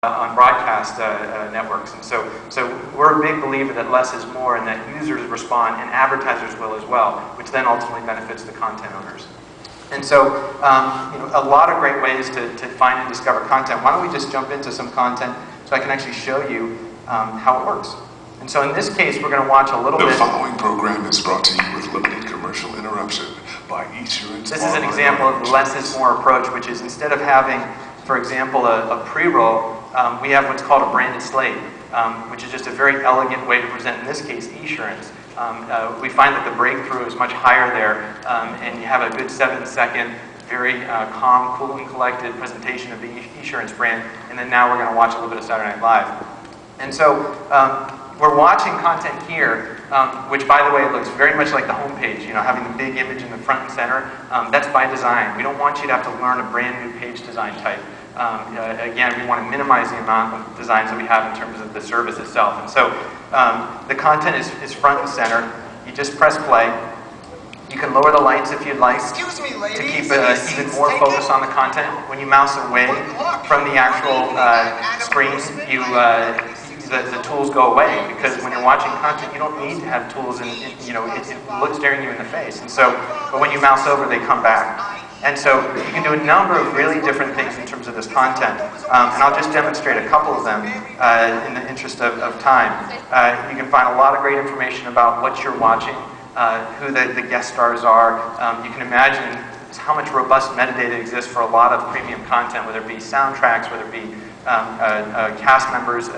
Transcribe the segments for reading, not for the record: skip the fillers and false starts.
on broadcast networks. And so we're a big believer that less is more and that users respond and advertisers will as well, which then ultimately benefits the content owners. And so a lot of great ways to find and discover content. Why don't we just jump into some content so I can actually show you how it works. And so in this case, we're going to watch a little bit. The following program is brought to you with limited commercial interruption by eSurance. This is an example of the less is more approach, which is instead of having, for example, a pre-roll, we have what's called a branded slate, which is just a very elegant way to present, in this case, eSurance. We find that the breakthrough is much higher there, and you have a good 7-second, very calm, cool, and collected presentation of the eSurance brand, and then now we're going to watch a little bit of Saturday Night Live. And so we're watching content here, which, by the way, looks very much like the homepage, having the big image in the front and center. That's by design. We don't want you to have to learn a brand new page design type. Again, we want to minimize the amount of designs that we have in terms of the service itself. And so the content is front and center. You just press play. You can lower the lights if you'd like. Excuse me, ladies. To keep even more focus on the content. When you mouse away from the actual screen, the tools go away, because when you're watching content, you don't need to have tools, and it looks staring you in the face. And so, but when you mouse over, they come back. And so you can do a number of really different things in terms of this content. And I'll just demonstrate a couple of them in the interest of time. You can find a lot of great information about what you're watching, who the guest stars are. You can imagine how much robust metadata exists for a lot of premium content, whether it be soundtracks, whether it be cast members,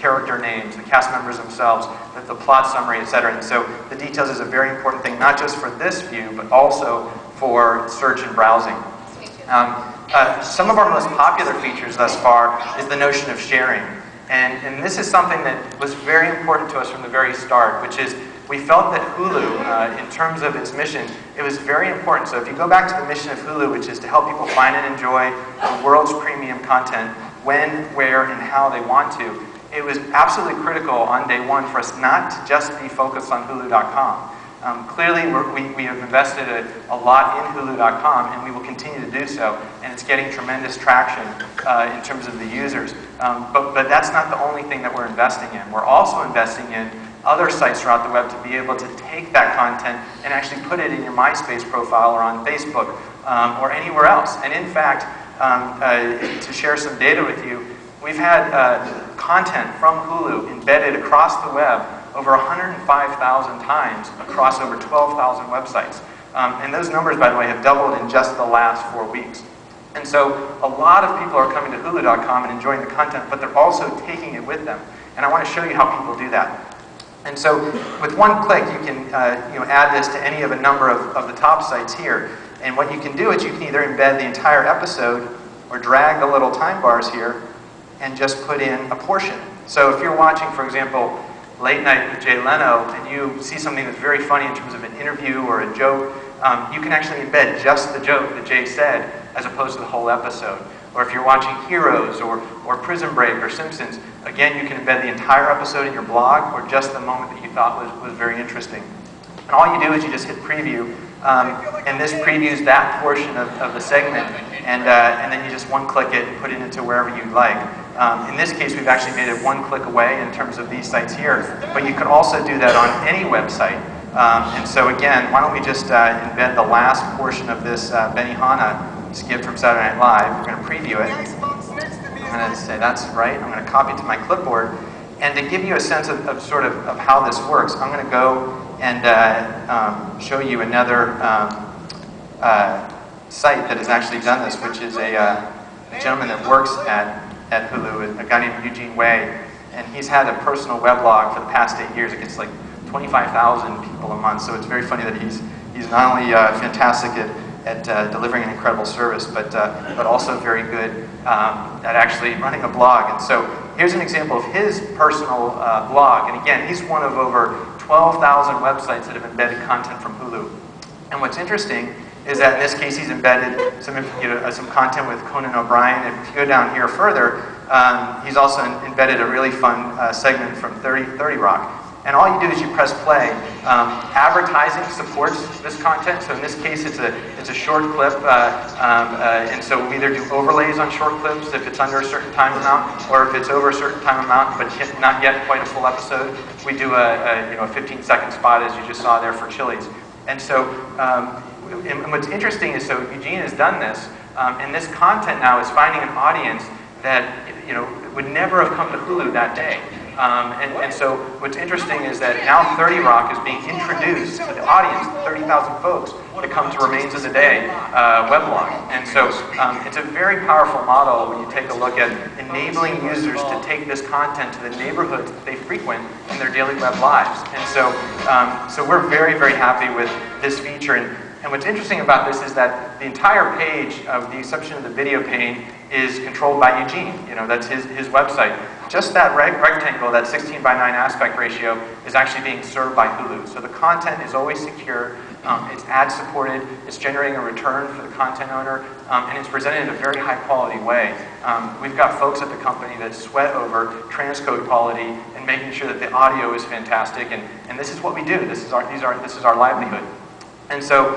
character names, the cast members themselves, the plot summary, etc. And so the details is a very important thing, not just for this view, but also for search and browsing. Some of our most popular features thus far is the notion of sharing. And this is something that was very important to us from the very start, which is we felt that Hulu, in terms of its mission, it was very important. So if you go back to the mission of Hulu, which is to help people find and enjoy the world's premium content when, where, and how they want to, it was absolutely critical on day one for us not to just be focused on Hulu.com. Clearly, we have invested a lot in Hulu.com, and we will continue to do so, and it's getting tremendous traction in terms of the users. But that's not the only thing that we're investing in. We're also investing in other sites throughout the web to be able to take that content and actually put it in your MySpace profile or on Facebook or anywhere else. And in fact, to share some data with you, we've had content from Hulu embedded across the web over 105,000 times across over 12,000 websites. And those numbers, by the way, have doubled in just the last 4 weeks. And so a lot of people are coming to Hulu.com and enjoying the content, but they're also taking it with them. And I want to show you how people do that. And so with one click, you can add this to any of a number of the top sites here. And what you can do is you can either embed the entire episode or drag the little time bars here and just put in a portion. So if you're watching, for example, Late Night with Jay Leno, and you see something that's very funny in terms of an interview or a joke, you can actually embed just the joke that Jay said as opposed to the whole episode. Or if you're watching Heroes or Prison Break or Simpsons, again, you can embed the entire episode in your blog or just the moment that you thought was very interesting. And all you do is you just hit preview, and this previews that portion of the segment, and then you just one-click it and put it into wherever you'd like. In this case, we've actually made it one click away in terms of these sites here, but you could also do that on any website. And so again, why don't we just embed the last portion of this Benihana skit from Saturday Night Live. We're going to preview it. I'm going to say that's right. I'm going to copy it to my clipboard. And to give you a sense of how this works, I'm going to go and show you another site that has actually done this, which is a gentleman that works at Hulu, a guy named Eugene Wei, and he's had a personal weblog for the past 8 years. It gets like 25,000 people a month, so it's very funny that he's not only fantastic at delivering an incredible service, but also very good at actually running a blog. And so here's an example of his personal blog, and again, he's one of over 12,000 websites that have embedded content from Hulu. And what's interesting is that in this case he's embedded some content with Conan O'Brien, and if you go down here further, he's also embedded a really fun segment from 30 Rock. And all you do is you press play. Advertising supports this content, so in this case it's a short clip, and so we either do overlays on short clips if it's under a certain time amount, or if it's over a certain time amount but not yet quite a full episode, we do a 15-second spot, as you just saw there, for Chili's. And so and what's interesting is, so Eugene has done this, and this content now is finding an audience that would never have come to Hulu that day. And so what's interesting is that now 30 Rock is being introduced to the audience, 30,000 folks, to come to Remains of the Day weblog. And so it's a very powerful model when you take a look at enabling users to take this content to the neighborhoods that they frequent in their daily web lives. And so, so we're very, very happy with this feature. And what's interesting about this is that the entire page, with the exception of the video pane, is controlled by Eugene. That's his website. Just that rectangle, that 16:9 aspect ratio, is actually being served by Hulu. So the content is always secure, it's ad supported, it's generating a return for the content owner, and it's presented in a very high quality way. We've got folks at the company that sweat over transcode quality and making sure that the audio is fantastic, and this is what we do. This is our livelihood. And so,